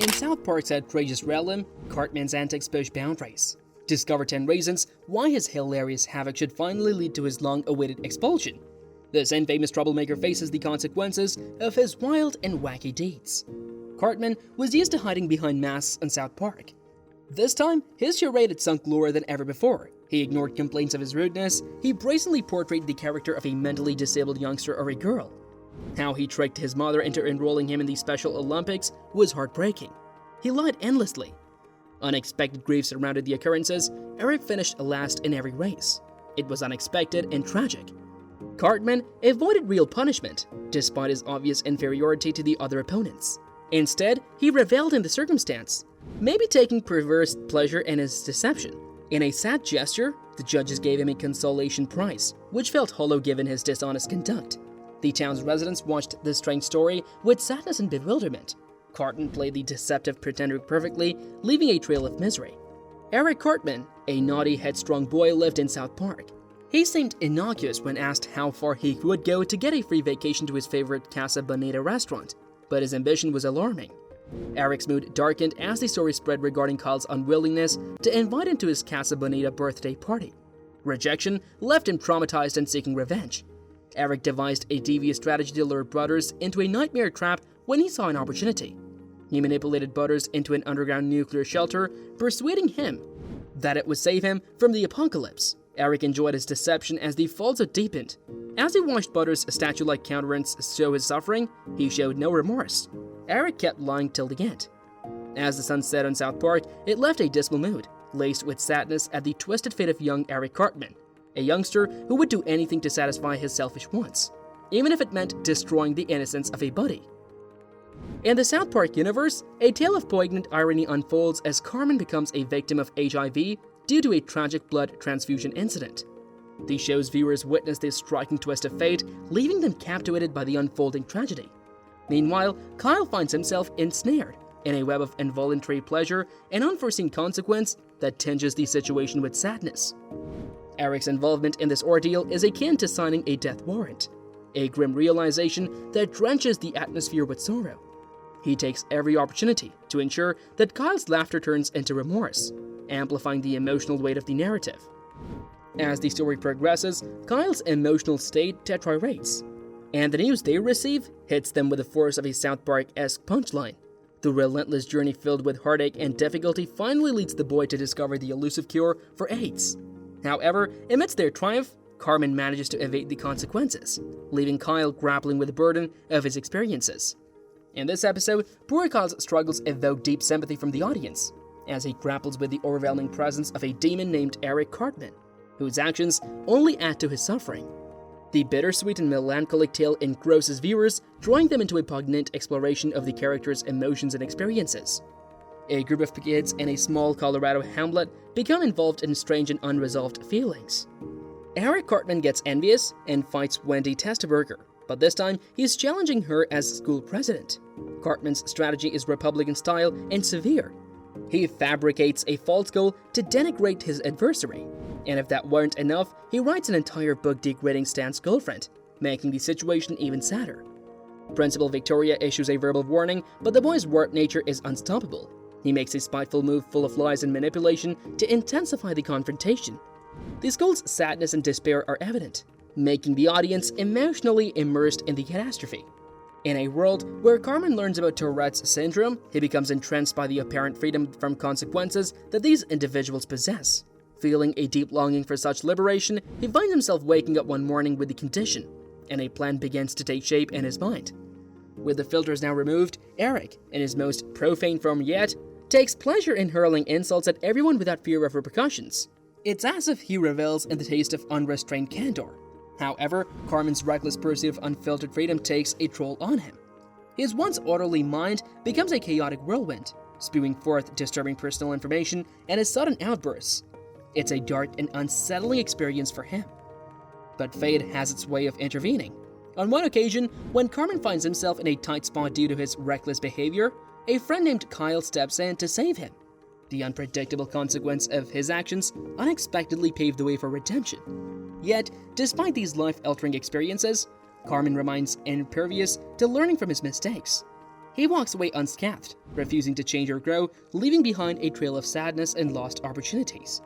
In South Park's outrageous realm, Cartman's antics push boundaries. Discover 10 reasons why his hilarious havoc should finally lead to his long-awaited expulsion. This infamous troublemaker faces the consequences of his wild and wacky deeds. Cartman was used to hiding behind masks in South Park. This time, his charade had sunk lower than ever before. He ignored complaints of his rudeness. He brazenly portrayed the character of a mentally disabled youngster or a girl. How he tricked his mother into enrolling him in the Special Olympics was heartbreaking. He lied endlessly. Unexpected grief surrounded the occurrences. Eric finished last in every race. It was unexpected and tragic. Cartman avoided real punishment, despite his obvious inferiority to the other opponents. Instead, he reveled in the circumstance, maybe taking perverse pleasure in his deception. In a sad gesture, the judges gave him a consolation prize, which felt hollow given his dishonest conduct. The town's residents watched this strange story with sadness and bewilderment. Cartman played the deceptive pretender perfectly, leaving a trail of misery. Eric Cartman, a naughty, headstrong boy, lived in South Park. He seemed innocuous when asked how far he would go to get a free vacation to his favorite Casa Bonita restaurant, but his ambition was alarming. Eric's mood darkened as the story spread regarding Kyle's unwillingness to invite him to his Casa Bonita birthday party. Rejection left him traumatized and seeking revenge. Eric devised a devious strategy to lure Butters into a nightmare trap when he saw an opportunity. He manipulated Butters into an underground nuclear shelter, persuading him that it would save him from the apocalypse. Eric enjoyed his deception as the falsehood deepened. As he watched Butters' statue-like countenance show his suffering, he showed no remorse. Eric kept lying till the end. As the sun set on South Park, it left a dismal mood, laced with sadness at the twisted fate of young Eric Cartman, a youngster who would do anything to satisfy his selfish wants, even if it meant destroying the innocence of a buddy. In the South Park universe, a tale of poignant irony unfolds as Cartman becomes a victim of HIV due to a tragic blood transfusion incident. The show's viewers witness this striking twist of fate, leaving them captivated by the unfolding tragedy. Meanwhile, Kyle finds himself ensnared in a web of involuntary pleasure and unforeseen consequence that tinges the situation with sadness. Eric's involvement in this ordeal is akin to signing a death warrant, a grim realization that drenches the atmosphere with sorrow. He takes every opportunity to ensure that Kyle's laughter turns into remorse, amplifying the emotional weight of the narrative. As the story progresses, Kyle's emotional state deteriorates, and the news they receive hits them with the force of a South Park-esque punchline. The relentless journey filled with heartache and difficulty finally leads the boy to discover the elusive cure for AIDS. However, amidst their triumph, Cartman manages to evade the consequences, leaving Kyle grappling with the burden of his experiences. In this episode, poor Kyle's struggles evoke deep sympathy from the audience, as he grapples with the overwhelming presence of a demon named Eric Cartman, whose actions only add to his suffering. The bittersweet and melancholic tale engrosses viewers, drawing them into a poignant exploration of the character's emotions and experiences. A group of kids in a small Colorado hamlet become involved in strange and unresolved feelings. Eric Cartman gets envious and fights Wendy Testaberger, but this time he's challenging her as school president. Cartman's strategy is Republican style and severe. He fabricates a false goal to denigrate his adversary, and if that weren't enough, he writes an entire book degrading Stan's girlfriend, making the situation even sadder. Principal Victoria issues a verbal warning, but the boy's warped nature is unstoppable. He makes a spiteful move full of lies and manipulation to intensify the confrontation. The school's sadness and despair are evident, making the audience emotionally immersed in the catastrophe. In a world where Cartman learns about Tourette's syndrome, he becomes entranced by the apparent freedom from consequences that these individuals possess. Feeling a deep longing for such liberation, he finds himself waking up one morning with the condition, and a plan begins to take shape in his mind. With the filters now removed, Eric, in his most profane form yet, takes pleasure in hurling insults at everyone without fear of repercussions. It's as if he revels in the taste of unrestrained candor. However, Cartman's reckless pursuit of unfiltered freedom takes a toll on him. His once orderly mind becomes a chaotic whirlwind, spewing forth disturbing personal information and his sudden outbursts. It's a dark and unsettling experience for him. But fate has its way of intervening. On one occasion, when Cartman finds himself in a tight spot due to his reckless behavior, a friend named Kyle steps in to save him. The unpredictable consequence of his actions unexpectedly paved the way for redemption. Yet, despite these life-altering experiences, Cartman remains impervious to learning from his mistakes. He walks away unscathed, refusing to change or grow, leaving behind a trail of sadness and lost opportunities.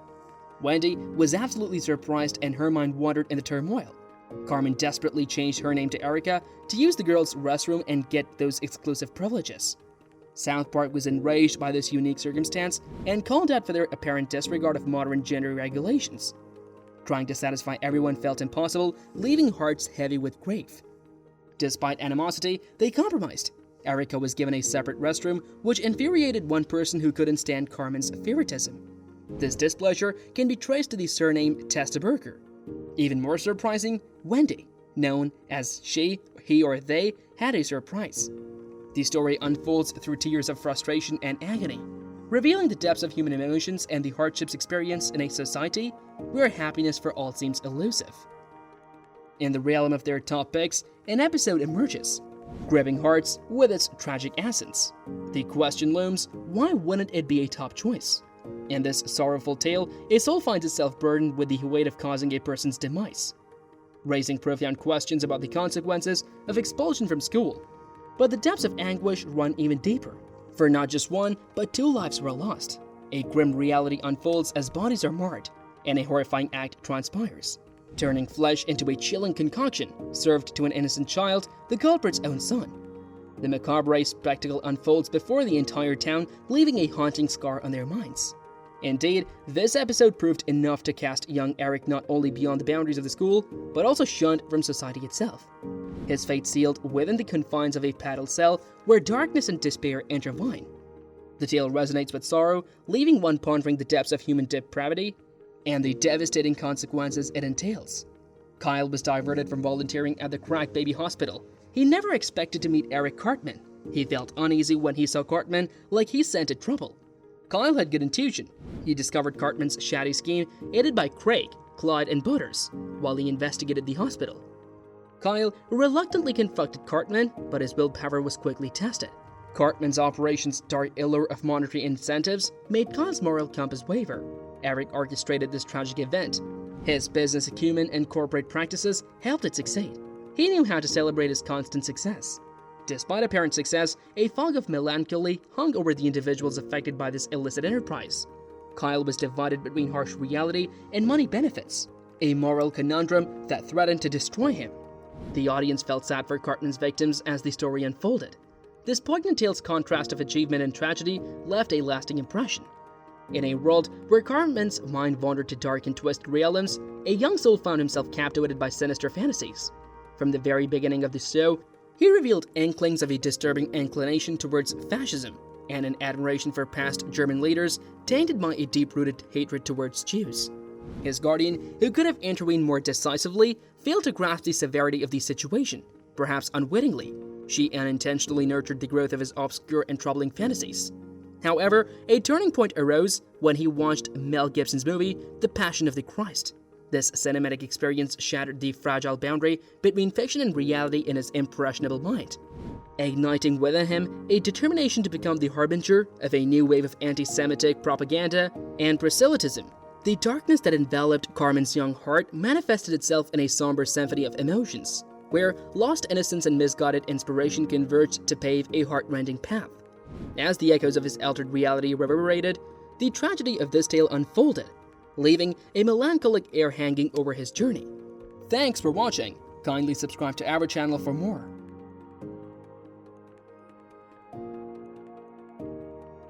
Wendy was absolutely surprised and her mind wandered in the turmoil. Cartman desperately changed her name to Erica to use the girls' restroom and get those exclusive privileges. South Park was enraged by this unique circumstance and called out for their apparent disregard of modern gender regulations. Trying to satisfy everyone felt impossible, leaving hearts heavy with grief. Despite animosity, they compromised. Erica was given a separate restroom, which infuriated one person who couldn't stand Cartman's favoritism. This displeasure can be traced to the surname Testaburger. Even more surprising, Wendy, known as she, he, or they, had a surprise. The story unfolds through tears of frustration and agony, revealing the depths of human emotions and the hardships experienced in a society where happiness for all seems elusive. In the realm of their top picks, an episode emerges, gripping hearts with its tragic essence. The question looms, why wouldn't it be a top choice? In this sorrowful tale, a soul finds itself burdened with the weight of causing a person's demise, raising profound questions about the consequences of expulsion from school. But the depths of anguish run even deeper, for not just one, but 2 lives were lost. A grim reality unfolds as bodies are marred, and a horrifying act transpires, turning flesh into a chilling concoction served to an innocent child, the culprit's own son. The macabre spectacle unfolds before the entire town, leaving a haunting scar on their minds. Indeed, this episode proved enough to cast young Eric not only beyond the boundaries of the school, but also shunned from society itself. His fate sealed within the confines of a padded cell where darkness and despair intertwine. The tale resonates with sorrow, leaving one pondering the depths of human depravity and the devastating consequences it entails. Kyle was diverted from volunteering at the Crack Baby Hospital. He never expected to meet Eric Cartman. He felt uneasy when he saw Cartman, like he scented trouble. Kyle had good intuition. He discovered Cartman's shady scheme, aided by Craig, Clyde, and Butters, while he investigated the hospital. Kyle reluctantly confronted Cartman, but his willpower was quickly tested. Cartman's operation's dark allure of monetary incentives made Kyle's moral compass waver. Eric orchestrated this tragic event. His business acumen and corporate practices helped it succeed. He knew how to celebrate his constant success. Despite apparent success, a fog of melancholy hung over the individuals affected by this illicit enterprise. Kyle was divided between harsh reality and money benefits, a moral conundrum that threatened to destroy him. The audience felt sad for Cartman's victims as the story unfolded. This poignant tale's contrast of achievement and tragedy left a lasting impression. In a world where Cartman's mind wandered to dark and twisted realms, a young soul found himself captivated by sinister fantasies. From the very beginning of the show, he revealed inklings of a disturbing inclination towards fascism and an admiration for past German leaders tainted by a deep-rooted hatred towards Jews. His guardian, who could have intervened more decisively, failed to grasp the severity of the situation. Perhaps unwittingly, she unintentionally nurtured the growth of his obscure and troubling fantasies. However, a turning point arose when he watched Mel Gibson's movie, The Passion of the Christ. This cinematic experience shattered the fragile boundary between fiction and reality in his impressionable mind, igniting within him a determination to become the harbinger of a new wave of anti-Semitic propaganda and proselytism. The darkness that enveloped Cartman's young heart manifested itself in a somber symphony of emotions, where lost innocence and misguided inspiration converged to pave a heart-rending path. As the echoes of his altered reality reverberated, the tragedy of this tale unfolded, leaving a melancholic air hanging over his journey. Thanks for watching. Kindly subscribe to our channel for more.